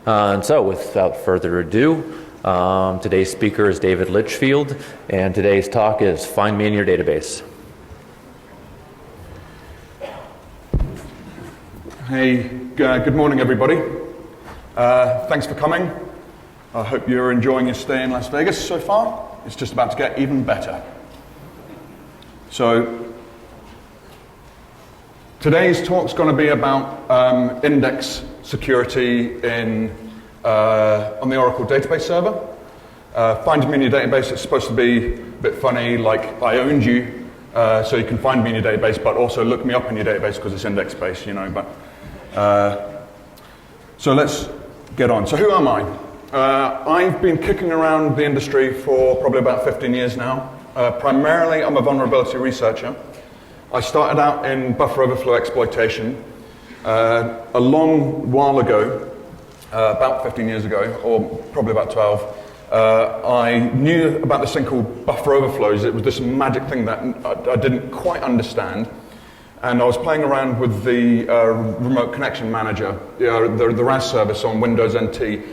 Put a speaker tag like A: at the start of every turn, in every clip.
A: And so without further ado, today's speaker is David Litchfield, and today's talk is Find Me in Your Database.
B: Hey, good morning everybody. Thanks for coming. I hope you're enjoying your stay in Las Vegas so far. It's just about to get even better. So, today's talk's going to be about index security on the Oracle database server. Find me in your database, it's supposed to be a bit funny, like I owned you, so you can find me in your database, but also look me up in your database because it's index-based, you know. So let's get on. So who am I? I've been kicking around the industry for probably about 15 years now. Primarily, I'm a vulnerability researcher. I started out in buffer overflow exploitation a long while ago, about 15 years ago, or probably about 12. I knew about this thing called buffer overflows. It was this magic thing that I didn't quite understand. And I was playing around with the remote connection manager, the RAS service on Windows NT,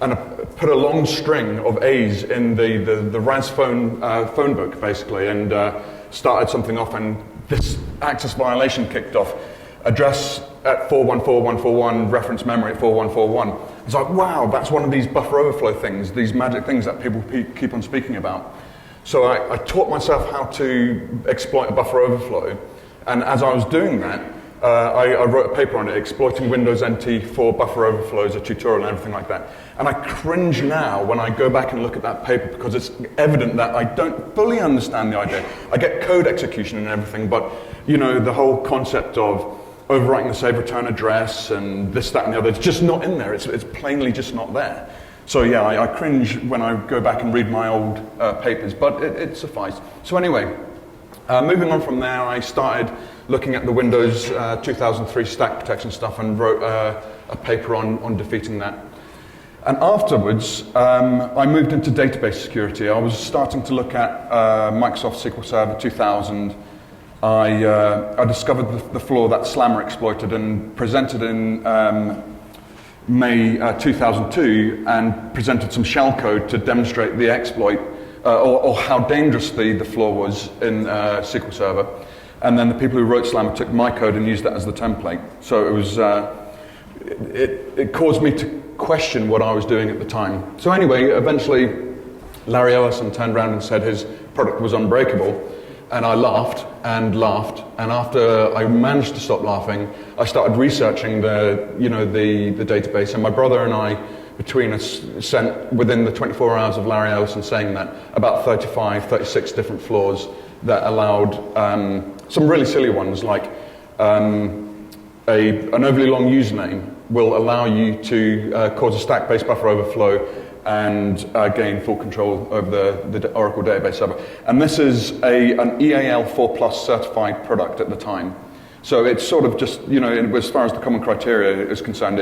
B: and I put a long string of A's in the RAS phone book, basically, and started something off, and this access violation kicked off. Address at 414141, reference memory at 4141. It's like, wow, that's one of these buffer overflow things, these magic things that people keep on speaking about. So I taught myself how to exploit a buffer overflow. And as I was doing that, I wrote a paper on it, exploiting Windows NT for buffer overflows, a tutorial and everything like that. And I cringe now when I go back and look at that paper because it's evident that I don't fully understand the idea. I get code execution and everything, but you know, the whole concept of overwriting the save return address and this, that, and the other, it's just not in there. It's plainly just not there. So yeah, I cringe when I go back and read my old papers, but it sufficed. So anyway, moving on from there, I started looking at the Windows 2003 stack protection stuff and wrote a paper on defeating that. And afterwards, I moved into database security. I was starting to look at Microsoft SQL Server 2000. I discovered the flaw that Slammer exploited and presented in May 2002 and presented some shellcode to demonstrate the exploit or how dangerous the flaw was in SQL Server. And then the people who wrote Slammer took my code and used that as the template. So it was, it caused me to question what I was doing at the time. So anyway, eventually Larry Ellison turned around and said his product was unbreakable. And I laughed and laughed. And after I managed to stop laughing, I started researching the database. And my brother and I, between us, sent within the 24 hours of Larry Ellison saying that about 35, 36 different flaws that allowed some really silly ones, like an overly long username will allow you to cause a stack-based buffer overflow and gain full control over the Oracle database server. And this is an EAL 4+ certified product at the time. So it's sort of just, you know, as far as the common criteria is concerned,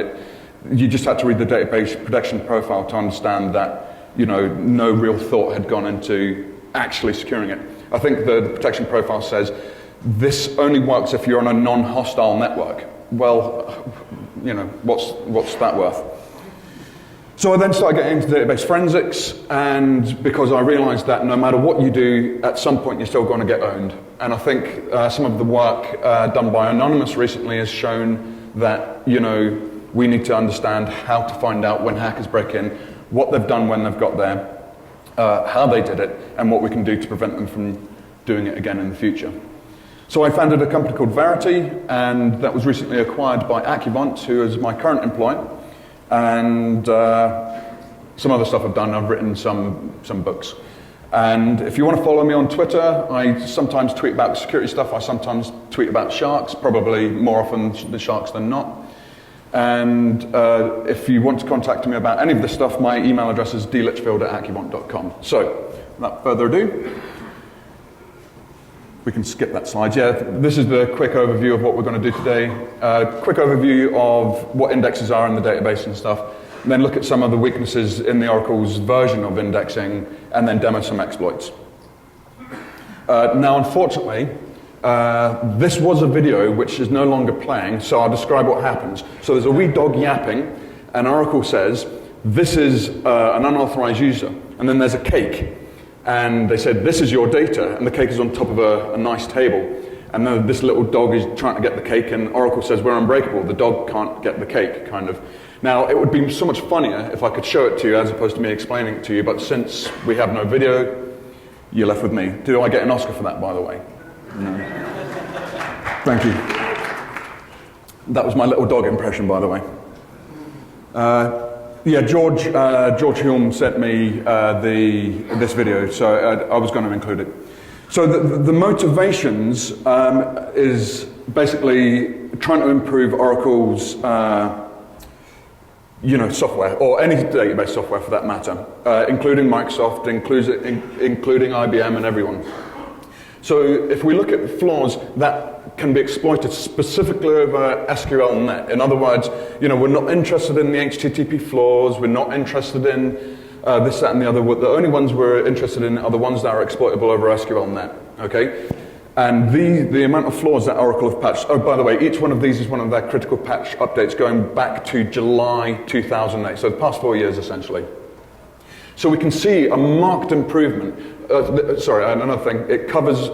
B: you just had to read the database protection profile to understand that, you know, no real thought had gone into actually securing it. I think the protection profile says this only works if you're on a non-hostile network. Well, you know, what's that worth? So I then started getting into database forensics, and because I realized that no matter what you do, at some point you're still going to get owned. And I think some of the work done by Anonymous recently has shown that, you know, we need to understand how to find out when hackers break in, what they've done when they've got there, how they did it, and what we can do to prevent them from doing it again in the future. So I founded a company called Verity, and that was recently acquired by Accuvant, who is my current employer. And some other stuff I've done. I've written some books. And if you want to follow me on Twitter, I sometimes tweet about security stuff. I sometimes tweet about sharks, probably more often the sharks than not. And if you want to contact me about any of this stuff, my email address is dlitchfield@accuvant.com. So, without further ado, we can skip that slide. Yeah, this is the quick overview of what we're going to do today. Quick overview of what indexes are in the database and stuff. And then look at some of the weaknesses in the Oracle's version of indexing, and then demo some exploits. Now, unfortunately, this was a video which is no longer playing, so I'll describe what happens. So there's a wee dog yapping, and Oracle says, this is an unauthorized user, and then there's a cake, and they said, this is your data, and the cake is on top of a nice table, and then this little dog is trying to get the cake, and Oracle says, we're unbreakable, the dog can't get the cake, kind of. Now, it would be so much funnier if I could show it to you as opposed to me explaining it to you, but since we have no video, you're left with me. Do I get an Oscar for that, by the way? No. Thank you. That was my little dog impression, by the way. Yeah, George Hulme sent me this video, so I was going to include it. So the motivations is basically trying to improve Oracle's software, or any database software for that matter, including Microsoft, including IBM and everyone. So if we look at flaws that can be exploited specifically over SQLnet, in other words, we're not interested in the HTTP flaws, we're not interested in this, that, and the other. The only ones we're interested in are the ones that are exploitable over SQLnet, okay? And the amount of flaws that Oracle have patched, oh, by the way, each one of these is one of their critical patch updates going back to July 2008, so the past 4 years, essentially. So we can see a marked improvement. Another thing, it covers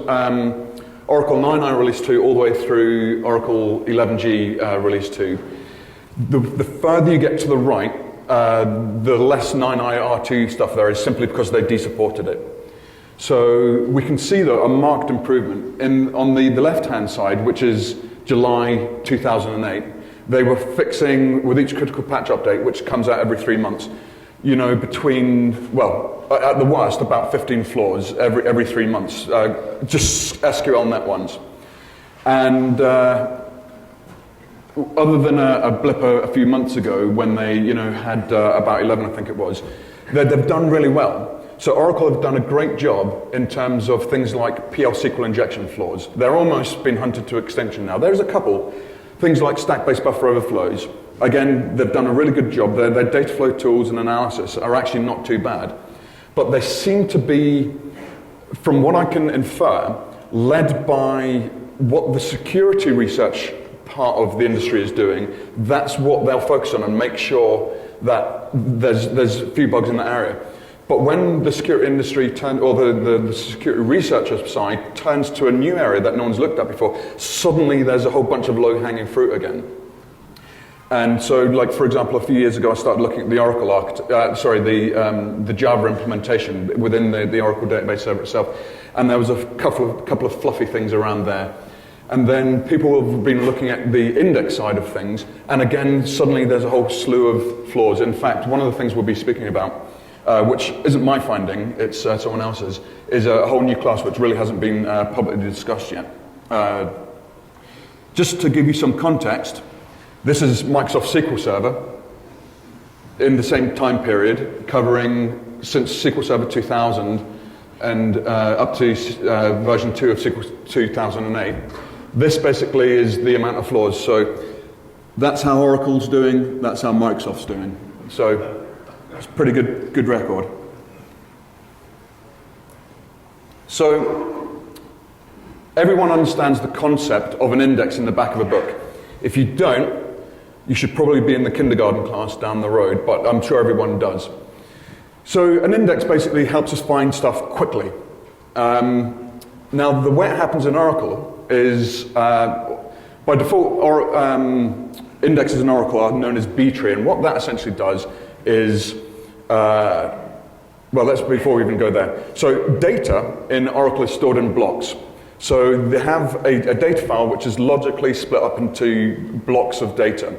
B: Oracle 9i Release 2 all the way through Oracle 11g Release 2. The further you get to the right, the less 9i R2 stuff there is, simply because they desupported it. So we can see, though, a marked improvement. On the left-hand side, which is July 2008, they were fixing, with each critical patch update, which comes out every 3 months, between, at the worst, about 15 flaws every 3 months, just SQLnet ones. And other than a blip a few months ago when they, had about 11, I think it was, they've done really well. So Oracle have done a great job in terms of things like PL SQL injection flaws. They're almost been hunted to extinction now. There's a couple, things like stack-based buffer overflows. Again, they've done a really good job. Their data flow tools and analysis are actually not too bad. But they seem to be, from what I can infer, led by what the security research part of the industry is doing. That's what they'll focus on and make sure that there's a few bugs in that area. But when the security industry the security researcher side turns to a new area that no one's looked at before, suddenly there's a whole bunch of low-hanging fruit again. And so, like, for example, a few years ago, I started looking at the Oracle the Java implementation within the Oracle database server itself, and there was a couple of fluffy things around there. And then people have been looking at the index side of things, and again, suddenly there's a whole slew of flaws. In fact, one of the things we'll be speaking about, which isn't my finding, it's someone else's, is a whole new class which really hasn't been publicly discussed yet. Just to give you some context, this is Microsoft SQL Server in the same time period, covering since SQL Server 2000 and up to version 2 of SQL 2008. This basically is the amount of flaws. So that's how Oracle's doing, that's how Microsoft's doing. So it's a pretty good record. So everyone understands the concept of an index in the back of a book. If you don't, you should probably be in the kindergarten class down the road, but I'm sure everyone does. So an index basically helps us find stuff quickly. Now, the way it happens in Oracle is, by default, indexes in Oracle are known as B-tree, and what that essentially does is, before we even go there. So data in Oracle is stored in blocks. So they have a data file which is logically split up into blocks of data.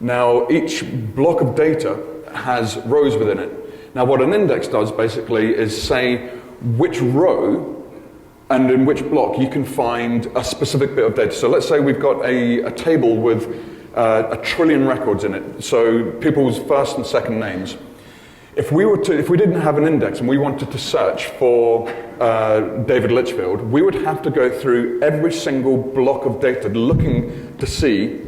B: Now, each block of data has rows within it. Now, what an index does basically is say which row and in which block you can find a specific bit of data. So let's say we've got a table with 1 trillion records in it, so people's first and second names. If we didn't have an index and we wanted to search for David Litchfield, we would have to go through every single block of data looking to see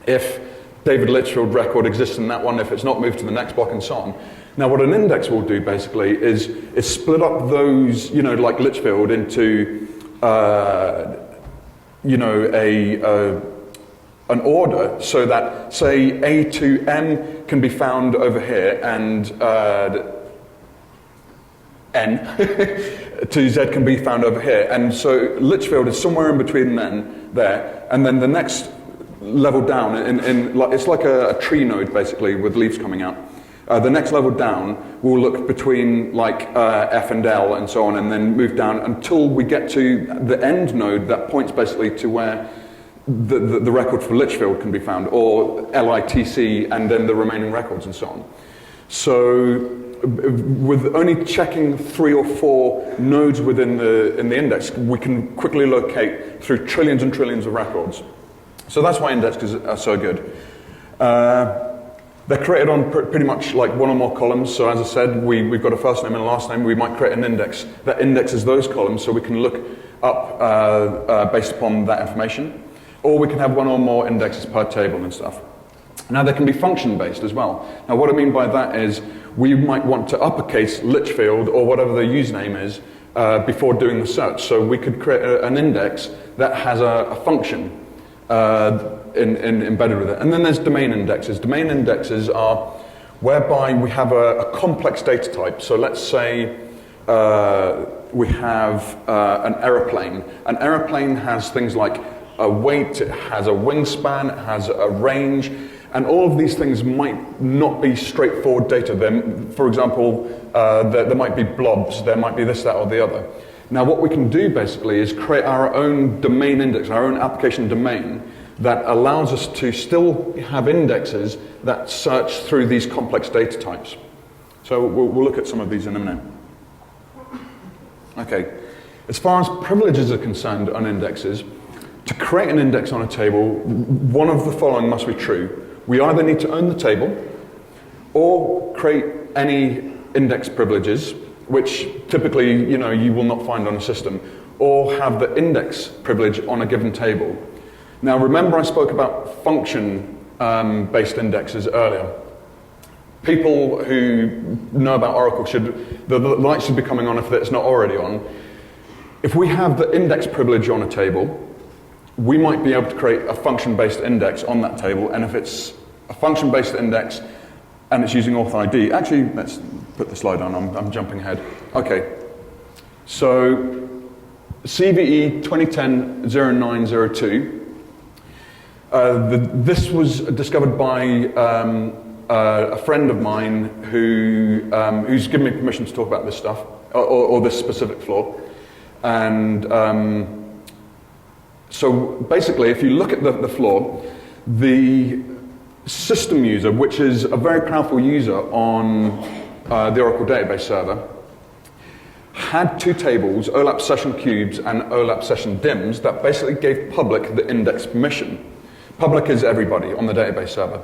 B: if David Litchfield record exists in that one, if it's not moved to the next block, and so on. Now, what an index will do basically is split up those, like Litchfield, into, an order so that, say, A to M can be found over here, and N to Z can be found over here. And so Litchfield is somewhere in between there, and then the next level down, it's like a tree node, basically, with leaves coming out. The next level down will look between like F and L and so on, and then move down until we get to the end node that points basically to where the record for Litchfield can be found, or LITC, and then the remaining records and so on. So with only checking 3 or 4 nodes in the index, we can quickly locate through trillions and trillions of records. So that's why indexes are so good. They're created on pretty much like one or more columns. So as I said, we've got a first name and a last name. We might create an index that indexes those columns so we can look up based upon that information. Or we can have one or more indexes per table and stuff. Now they can be function-based as well. Now what I mean by that is we might want to uppercase Litchfield or whatever the username is before doing the search. So we could create an index that has a function embedded with it. And then there's domain indexes. Domain indexes are whereby we have a complex data type. So let's say we have an aeroplane. An aeroplane has things like a weight, it has a wingspan, it has a range, and all of these things might not be straightforward data. For example, there might be blobs, there might be this, that, or the other. Now what we can do basically is create our own domain index, our own application domain, that allows us to still have indexes that search through these complex data types. So we'll look at some of these in a minute. Okay, as far as privileges are concerned on indexes, to create an index on a table, one of the following must be true. We either need to own the table, or create any index privileges, which typically you will not find on a system, or have the index privilege on a given table. Now remember I spoke about function-based indexes earlier. People who know about Oracle the light should be coming on if it's not already on. If we have the index privilege on a table, we might be able to create a function-based index on that table, and if it's a function-based index and it's using auth ID, actually, let's put the slide on, I'm jumping ahead. Okay, so CVE 2010-0902, this was discovered by a friend of mine who's given me permission to talk about this stuff, or this specific flaw, and so basically, if you look at the flaw, the system user, which is a very powerful user on the Oracle database server, had 2 tables, OLAP session cubes and OLAP session dims, that basically gave public the index permission. Public is everybody on the database server.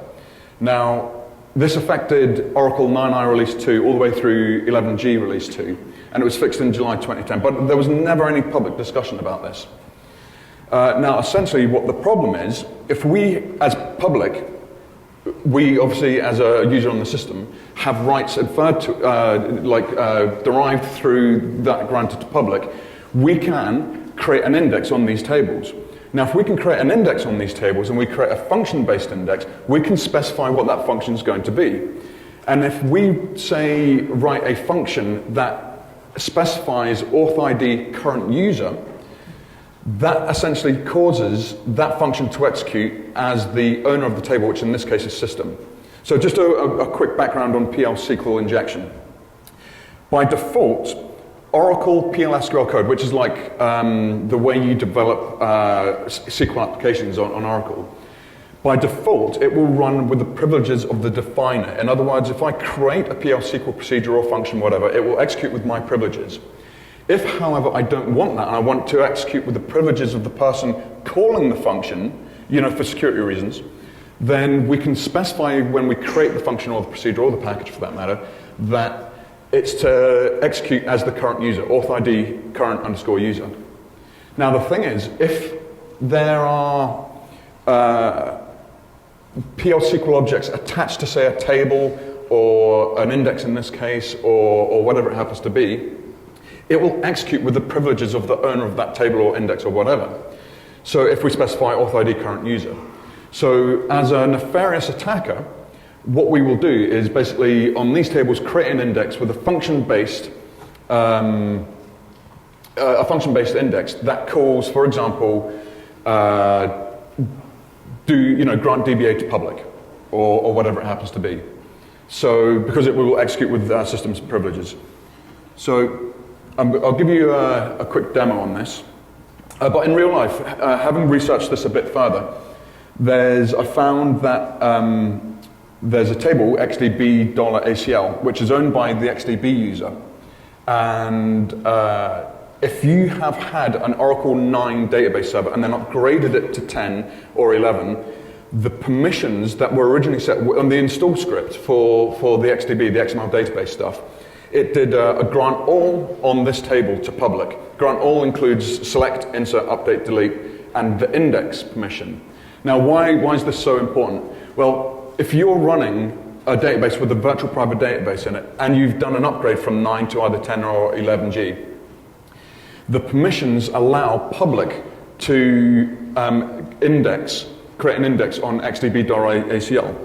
B: Now, this affected Oracle 9i release 2 all the way through 11g release 2, and it was fixed in July 2010, but there was never any public discussion about this. Now, essentially, what the problem is, if we, as public, we obviously, as a user on the system, have rights inferred to, derived through that granted to public, we can create an index on these tables. Now, if we can create an index on these tables and we create a function-based index, we can specify what that function is going to be. And if we, say, write a function that specifies auth ID current user, that essentially causes that function to execute as the owner of the table, which in this case is system. So just a quick background on PL SQL injection. By default, Oracle PL/SQL code, which is like the way you develop SQL applications on Oracle, by default, it will run with the privileges of the definer. In other words, if I create a PL SQL procedure or function, whatever, it will execute with my privileges. If, however, I don't want that, and I want to execute with the privileges of the person calling the function, for security reasons, then we can specify when we create the function or the procedure or the package for that matter, that it's to execute as the current user, auth ID current_user. Now the thing is, if there are PL SQL objects attached to, say, a table or an index in this case, or whatever it happens to be, it will execute with the privileges of the owner of that table or index or whatever. So if we specify auth ID current user. So as a nefarious attacker, what we will do is basically on these tables create an index with a function-based index that calls, for example, grant DBA to public or whatever it happens to be. So because it will execute with systems privileges. So I'll give you a quick demo on this. But in real life, having researched this a bit further, I found that there's a table, XDB$ACL, which is owned by the XDB user. And if you have had an Oracle 9 database server and then upgraded it to 10 or 11, the permissions that were originally set on the install script for the XDB, the XML database stuff, it did a grant all on this table to public. Grant all includes select, insert, update, delete, and the index permission. Now, why is this so important? Well, if you're running a database with a virtual private database in it, and you've done an upgrade from 9 to either 10 or 11G, the permissions allow public to create an index on XDB.ACL.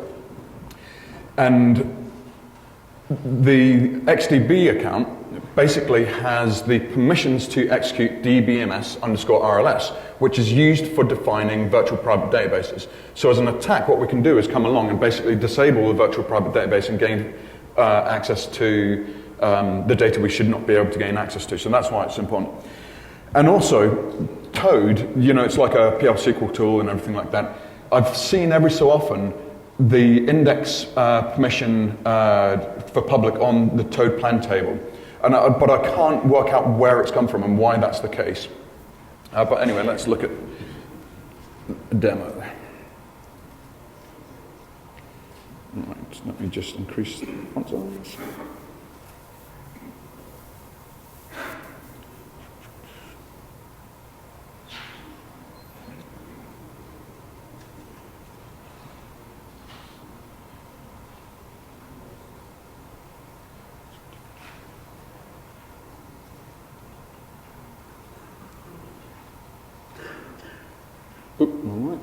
B: And the XDB account basically has the permissions to execute dbms_RLS, which is used for defining virtual private databases. So as an attack, what we can do is come along and basically disable the virtual private database and gain access to the data we should not be able to gain access to. So that's why it's important. And also, Toad, it's like a PL SQL tool and everything like that. I've seen every so often the index permission for public on the Toad plan table. But I can't work out where it's come from and why that's the case. But anyway, let's look at a demo. Right, let me just increase the font size. Oop, all right.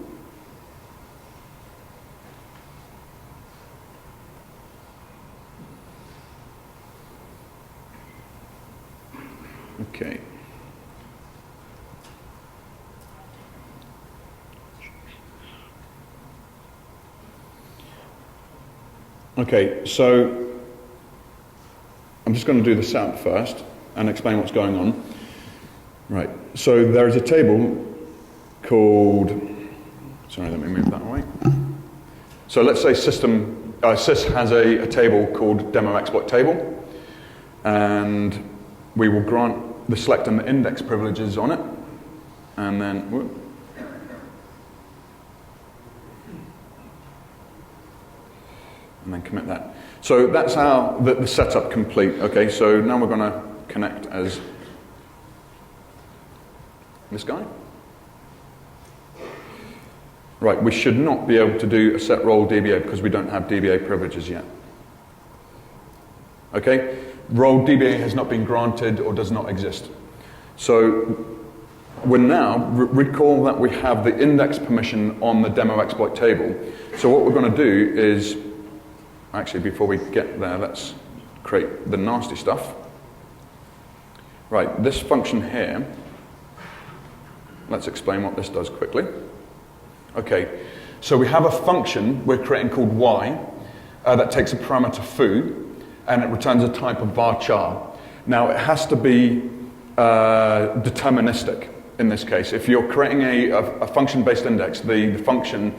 B: Okay. Okay, so I'm just going to do the setup first and explain what's going on. Right, so there is a table called, sorry, let me move that away. So let's say sys has a table called demo exploit table, and we will grant the select and the index privileges on it, and then, whoop, and then commit that. So that's how the setup complete. Okay, so now we're going to connect as this guy. Right, we should not be able to do a set role DBA because we don't have DBA privileges yet. Okay, role DBA has not been granted or does not exist. So we're now, recall that we have the index permission on the demo exploit table. So what we're going to do is, actually before we get there, let's create the nasty stuff. Right, this function here, let's explain what this does quickly. Okay, so we have a function we're creating called y that takes a parameter foo and it returns a type of varchar. Now it has to be deterministic in this case. If you're creating a function-based index, the function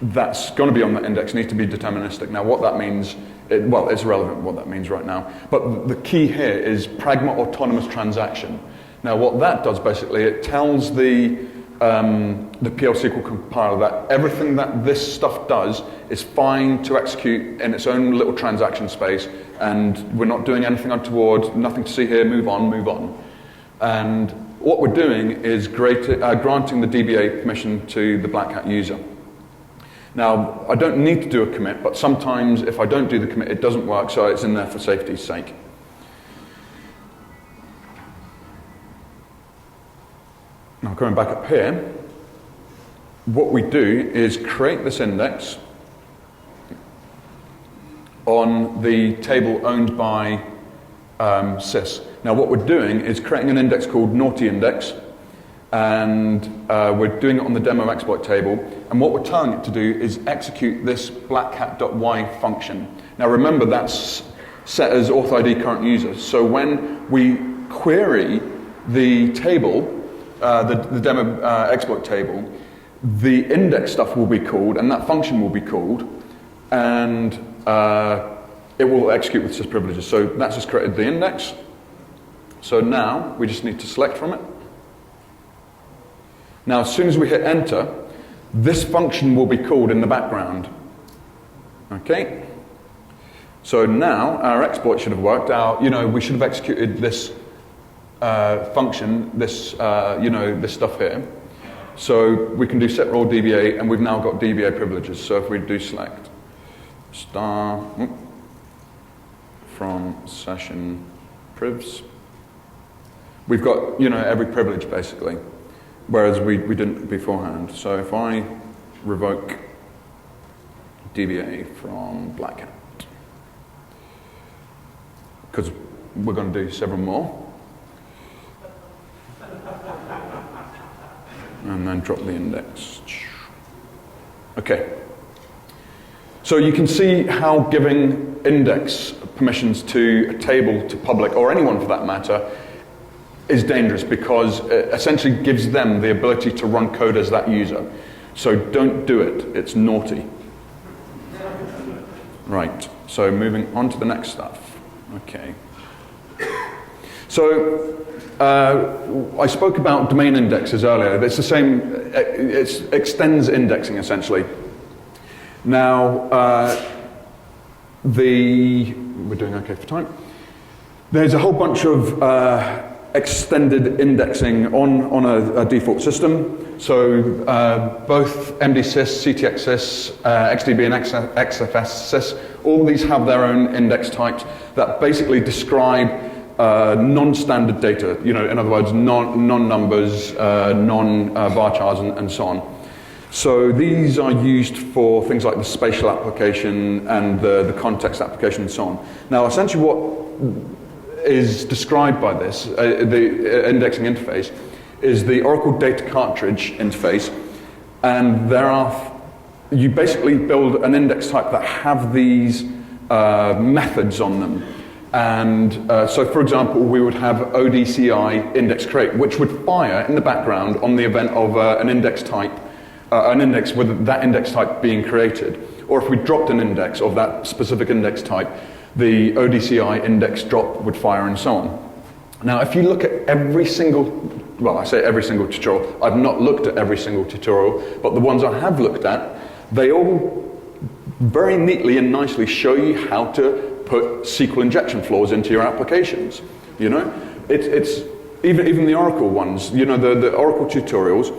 B: that's going to be on the index needs to be deterministic. Now what that means, it's irrelevant what that means right now, but the key here is pragma autonomous transaction. Now what that does basically, it tells the PL SQL compiler that everything that this stuff does is fine to execute in its own little transaction space, and we're not doing anything untoward, nothing to see here, move on, move on. And what we're doing is granting the DBA permission to the Blackhat user. Now, I don't need to do a commit, but sometimes if I don't do the commit, it doesn't work, so it's in there for safety's sake. Now, going back up here, what we do is create this index on the table owned by sys. Now what we're doing is creating an index called naughty index, and we're doing it on the demo exploit table, and what we're telling it to do is execute this blackhat.y function. Now remember, that's set as auth ID current user, so when we query the table, the demo exploit table, the index stuff will be called, and that function will be called, and it will execute with sys privileges. So that's just created the index. So now we just need to select from it. Now as soon as we hit enter, this function will be called in the background. Okay? So now our exploit should have worked out. We should have executed this function, this this stuff here. So we can do set role DBA, and we've now got DBA privileges. So if we do select star from session privs, we've got every privilege basically, whereas we didn't beforehand. So if I revoke DBA from Blackhat, because we're going to do several more, and then drop the index. Okay. So you can see how giving index permissions to a table, to public, or anyone for that matter, is dangerous, because it essentially gives them the ability to run code as that user. So don't do it. It's naughty. Right. So moving on to the next stuff. Okay. So I spoke about domain indexes earlier. It's the same. It extends indexing essentially. Now, we're doing okay for time. There's a whole bunch of extended indexing on a default system. So both MD-sys, CTX-sys, XDB and XFS-sys, all these have their own index types that basically describe non-standard data. In other words, non-numbers, non-bar charts, and so on. So these are used for things like the spatial application and the context application and so on. Now, essentially what is described by this, the indexing interface, is the Oracle Data Cartridge interface, and you basically build an index type that have these methods on them. And so, for example, we would have ODCI index create, which would fire in the background on the event of an index type, an index with that index type being created. Or if we dropped an index of that specific index type, the ODCI index drop would fire and so on. Now, if you look at every single, well, I say every single tutorial, I've not looked at every single tutorial, but the ones I have looked at, they all very neatly and nicely show you how to put SQL injection floors into your applications. It's even the Oracle ones. The Oracle tutorials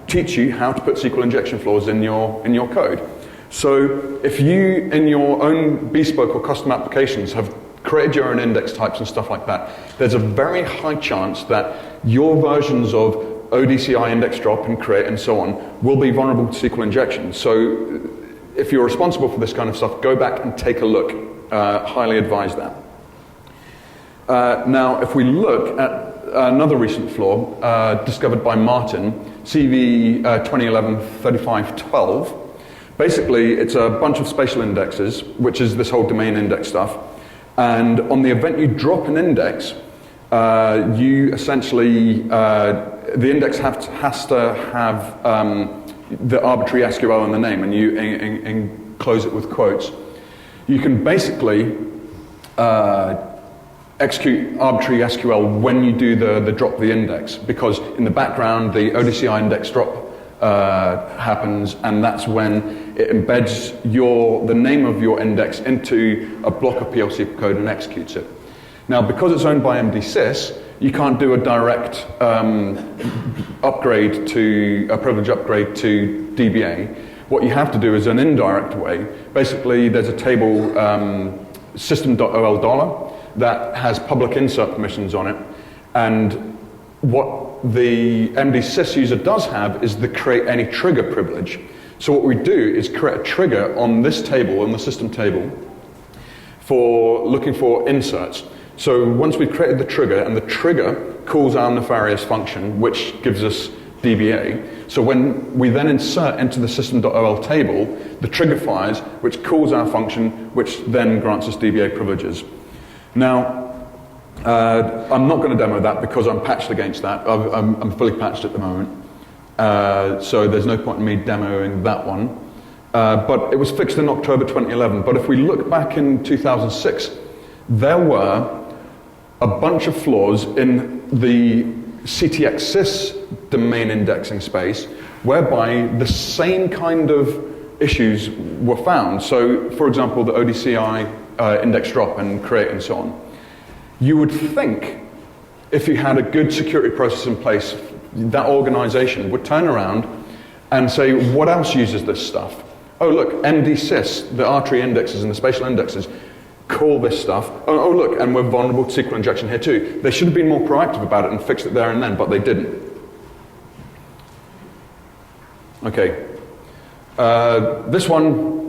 B: teach you how to put SQL injection floors in your code. So if you, in your own bespoke or custom applications, have created your own index types and stuff like that, there's a very high chance that your versions of ODCI index drop and create and so on will be vulnerable to SQL injection. So if you're responsible for this kind of stuff, go back and take a look. Highly advise that. Now, if we look at another recent flaw discovered by Martin, CV 2011-3512, basically it's a bunch of spatial indexes, which is this whole domain index stuff, and on the event you drop an index, you essentially, the index has to have the arbitrary SQL in the name, and you enclose it with quotes. You can basically execute arbitrary SQL when you do the drop the index, because in the background the ODCI index drop happens, and that's when it embeds the name of your index into a block of PLC code and executes it. Now, because it's owned by MD-sys, you can't do a direct upgrade to a privilege upgrade to DBA. What you have to do is an indirect way. Basically, there's a table, system.ol$ that has public insert permissions on it, and what the MD-sys user does have is the create any trigger privilege. So what we do is create a trigger on this table, on the system table, for looking for inserts. So once we've created the trigger, and the trigger calls our nefarious function, which gives us DBA. So when we then insert into the system.ol table, the trigger fires, which calls our function, which then grants us DBA privileges. Now, I'm not going to demo that because I'm patched against that. I'm fully patched at the moment. So there's no point in me demoing that one. But it was fixed in October 2011. But if we look back in 2006, there were a bunch of flaws in the CTX-sys domain indexing space whereby the same kind of issues were found. So, for example, the ODCI index drop and create and so on. You would think if you had a good security process in place, that organization would turn around and say, what else uses this stuff? Oh, look, MD-sys, the artery indexes and the spatial indexes, call this stuff. Oh, look, and we're vulnerable to SQL injection here too. They should have been more proactive about it and fixed it there and then, but they didn't. Okay. This one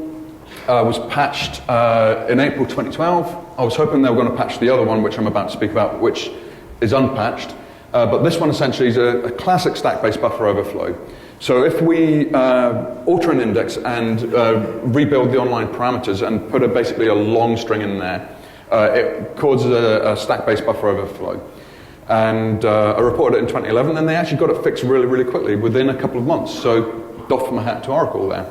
B: was patched in April 2012. I was hoping they were going to patch the other one, which I'm about to speak about, which is unpatched. But this one essentially is a classic stack-based buffer overflow. So if we alter an index and rebuild the online parameters and put basically a long string in there, it causes a stack-based buffer overflow. And I reported it in 2011, and they actually got it fixed really, really quickly, within a couple of months. So doff my hat to Oracle there.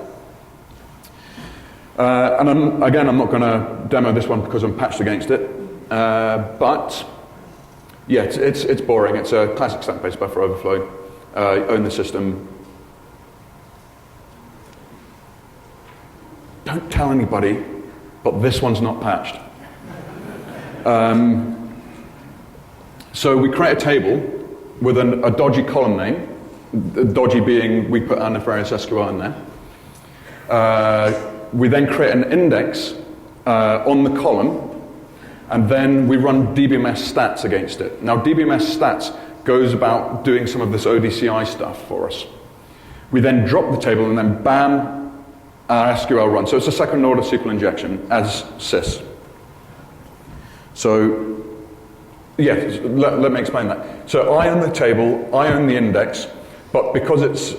B: And I'm not going to demo this one because I'm patched against it. But yeah, it's boring. It's a classic stack-based buffer overflow. Own the system. Don't tell anybody, but this one's not patched. So we create a table with a dodgy column name. Dodgy being we put our nefarious SQL in there. We then create an index on the column, and then we run dbms stats against it. Now dbms stats goes about doing some of this ODCI stuff for us. We then drop the table and then bam, our SQL runs. So it's a second order SQL injection as sys. So yeah, let me explain that. So I own the table, I own the index, but because it's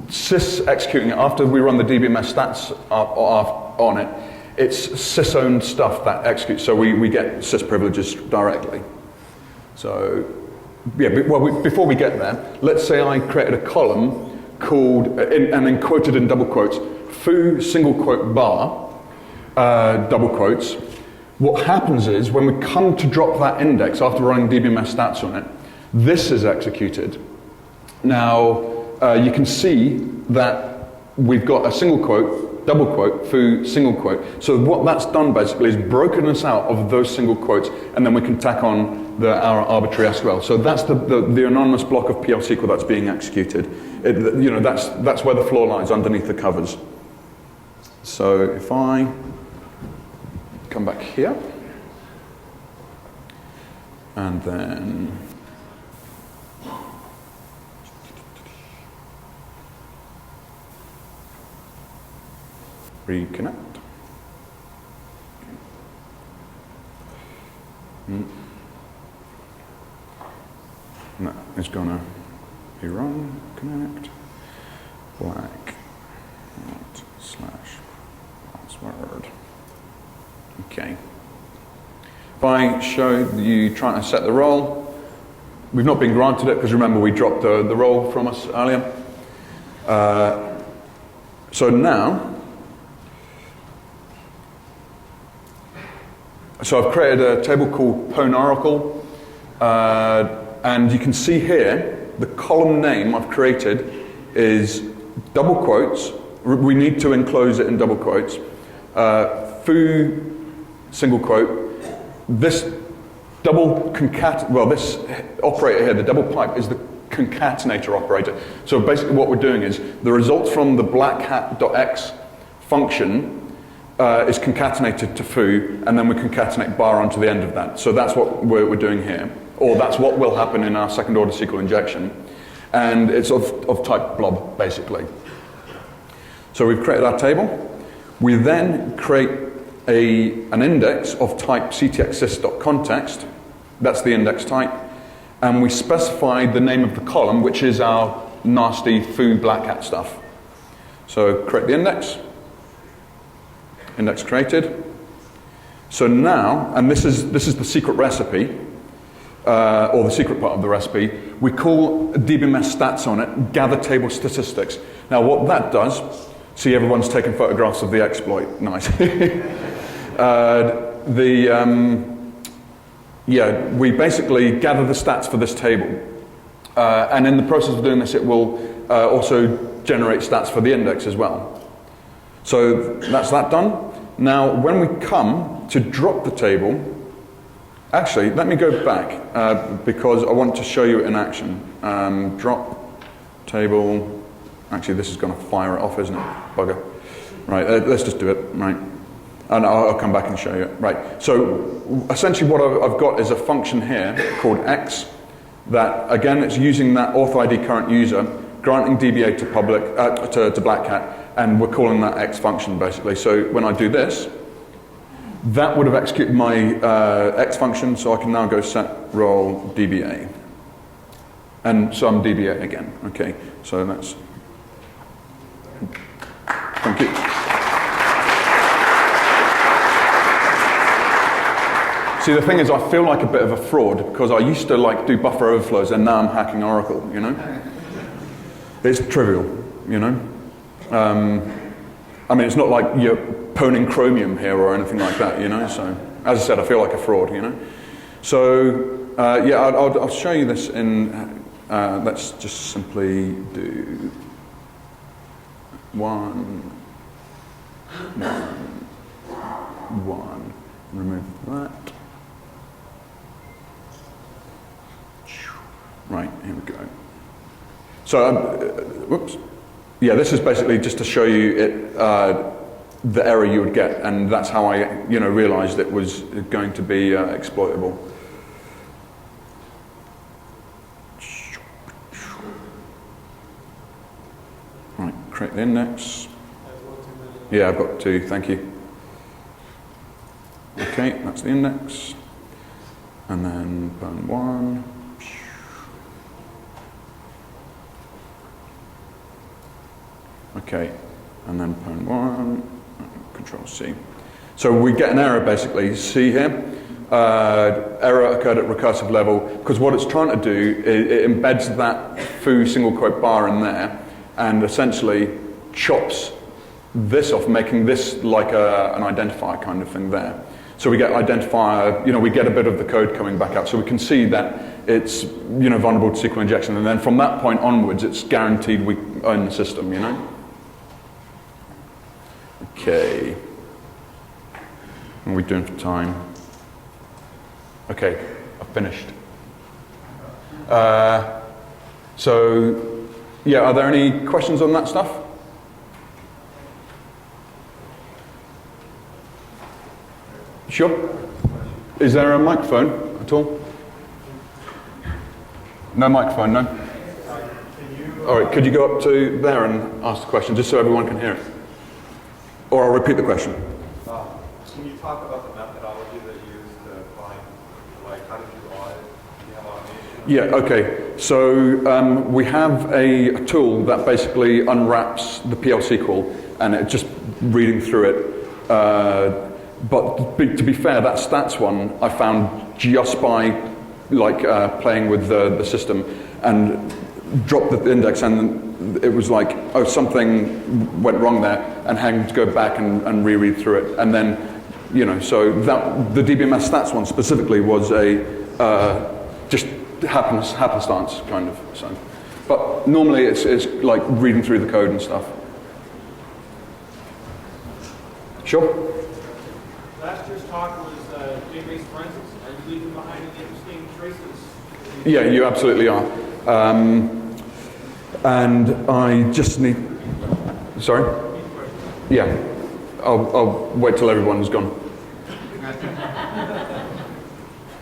B: sys executing it after we run the dbms stats on it, it's sys-owned stuff that executes, so we get sys privileges directly. So, yeah, before we get there, let's say I created a column called, and then quoted in double quotes, foo single quote bar, double quotes. What happens is, when we come to drop that index after running dbms stats on it, this is executed. Now, you can see that we've got a single quote, double quote, foo, single quote. So what that's done basically is broken us out of those single quotes, and then we can tack on our arbitrary SQL. So that's the anonymous block of PL SQL that's being executed. That's where the flaw lies, underneath the covers. So if I come back here, and then reconnect. No, it's gonna be wrong. Connect. Blackhat / password. Okay. If I show you trying to set the role, we've not been granted it because remember we dropped the role from us earlier. So now, so I've created a table called Pwn Oracle, and you can see here the column name I've created is double quotes. We need to enclose it in double quotes. Foo single quote. This double this operator here, the double pipe, is the concatenator operator. So basically what we're doing is the results from the blackhat.x function is concatenated to foo, and then we concatenate bar onto the end of that. So that's what we're doing here. or that's what will happen in our second order SQL injection. And it's of type blob, basically. So we've created our table. We then create an index of type ctxsys.context. That's the index type. And we specify the name of the column, which is our nasty foo Blackhat stuff. So create the index. Index created. So now, and this is the secret recipe, or the secret part of the recipe, we call dbms stats on it, gather table statistics. Now what that does, see everyone's taking photographs of the exploit, nice. We basically gather the stats for this table. And in the process of doing this, it will also generate stats for the index as well. So that's that done. Now, when we come to drop the table, actually, let me go back because I want to show you in action. Drop table. Actually, this is going to fire it off, isn't it? Bugger. Right, let's just do it. Right. And I'll come back and show you. Right. So essentially what I've got is a function here called x that, again, it's using that auth ID current user, granting DBA to public to Blackhat, and we're calling that x function basically. So when I do this, that would have executed my x function, so I can now go set role DBA. And so I'm DBA again. Okay, so that's, thank you. See, the thing is, I feel like a bit of a fraud because I used to do buffer overflows, and now I'm hacking Oracle, you know? It's trivial, you know? I mean, it's not like you're poning Chromium here or anything like that, you know? So, as I said, I feel like a fraud, you know? So, yeah, I'll show you this in, let's just simply do one, remove that. Right, here we go. So, whoops. Yeah, this is basically just to show you the error you would get, and that's how I, realized it was going to be exploitable. Right, create the index. Yeah, I've got two, thank you. Okay, that's the index. And then burn one. Okay, and then pwn 1, Control C. So we get an error basically. See here, error occurred at recursive level, because what it's trying to do is it embeds that foo single quote bar in there, and essentially chops this off, making this like an identifier kind of thing there. So we get identifier, we get a bit of the code coming back out, so we can see that it's vulnerable to SQL injection, and then from that point onwards, it's guaranteed we own the system, Okay. What are we doing for time? Okay, I've finished. So, yeah, are there any questions on that stuff? Sure. Is there a microphone at all? No microphone, no? All right, could you go up to there and ask the question, just so everyone can hear it? Or I'll repeat the question.
C: Can you talk about the methodology that you use to find, how did you audit? Do you have automation?
B: Yeah, okay. So we have a tool that basically unwraps the PL SQL, and it's just reading through it. But to be fair, that stats one I found just by playing with the system, and dropped the index, and it was like, oh, something went wrong there, and having to go back and reread through it, and then, so that the dbms stats one specifically was a just happenstance kind of. So, but normally it's like reading through the code and stuff. Sure.
D: Last year's talk was database forensics. Are you leaving behind any interesting traces?
B: Yeah, you absolutely are. And I just need. Sorry? Yeah. I'll wait till everyone's gone.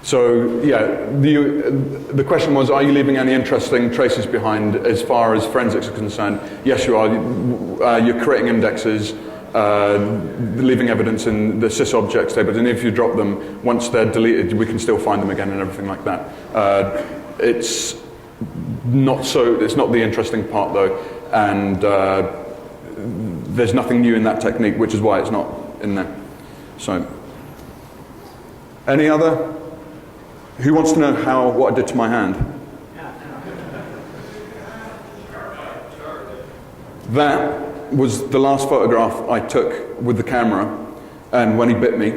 B: So yeah, the question was, are you leaving any interesting traces behind as far as forensics are concerned? Yes, you are. You're creating indexes, leaving evidence in the sys objects table, and if you drop them, once they're deleted, we can still find them again and everything like that. It's not the interesting part though, and there's nothing new in that technique, which is why it's not in there. So, any other? Who wants to know what I did to my hand? That was the last photograph I took with the camera, and when he bit me.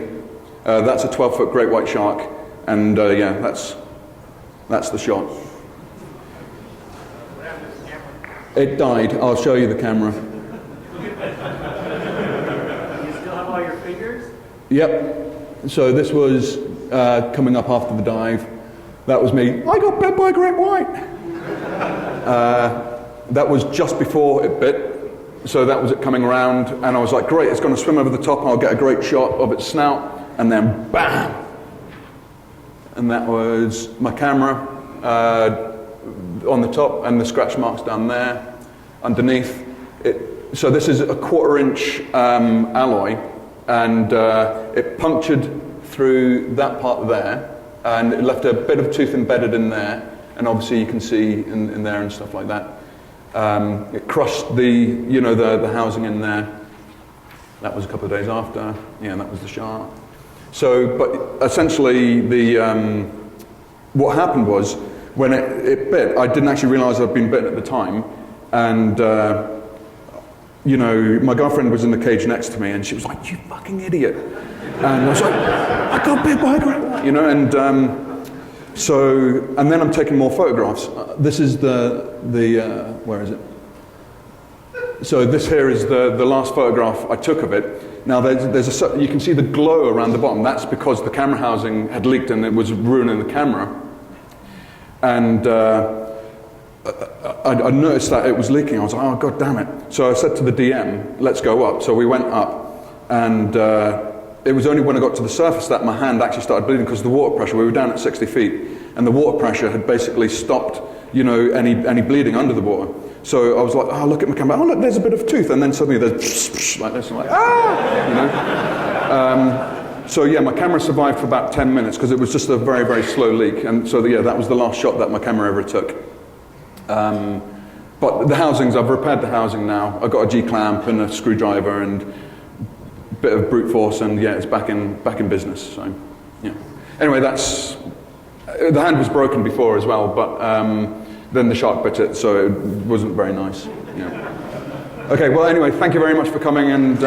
B: That's a 12-foot great white shark, and yeah, that's the shot. It died. I'll show you the camera.
D: You still have all your fingers?
B: Yep. So this was coming up after the dive. That was me. I got bit by a great white. That was just before it bit. So that was it coming around, and I was like, great, it's going to swim over the top, and I'll get a great shot of its snout, and then bam! And that was my camera on the top, and the scratch marks down there, underneath. So this is a 1/4-inch alloy, and it punctured through that part there, and it left a bit of tooth embedded in there, and obviously you can see in there and stuff like that. It crushed the housing in there. That was a couple of days after. Yeah, that was the shark. So, but essentially, what happened was when it bit, I didn't actually realise I'd been bitten at the time, and my girlfriend was in the cage next to me, and she was like, "You fucking idiot!" And I was like, "I got bit by a great white," and. And then I'm taking more photographs. This is where is it? So this here is the last photograph I took of it. Now you can see the glow around the bottom. That's because the camera housing had leaked and it was ruining the camera. And I noticed that it was leaking. I was like, oh, God damn it. So I said to the DM, let's go up. So we went up, and it was only when I got to the surface that my hand actually started bleeding because of the water pressure. We were down at 60 feet, and the water pressure had basically stopped, any bleeding under the water. So I was like, oh, look at my camera. Oh, look, there's a bit of tooth. And then suddenly there's like this. I'm like, so yeah, my camera survived for about 10 minutes because it was just a very, very slow leak. And so yeah, that was the last shot that my camera ever took. But the housings, I've repaired the housing now. I've got a G-clamp and a screwdriver and bit of brute force, and yeah, it's back in business. So yeah. Anyway, the hand was broken before as well, but then the shark bit it, so it wasn't very nice. Yeah. Okay. Well, anyway, thank you very much for coming, and.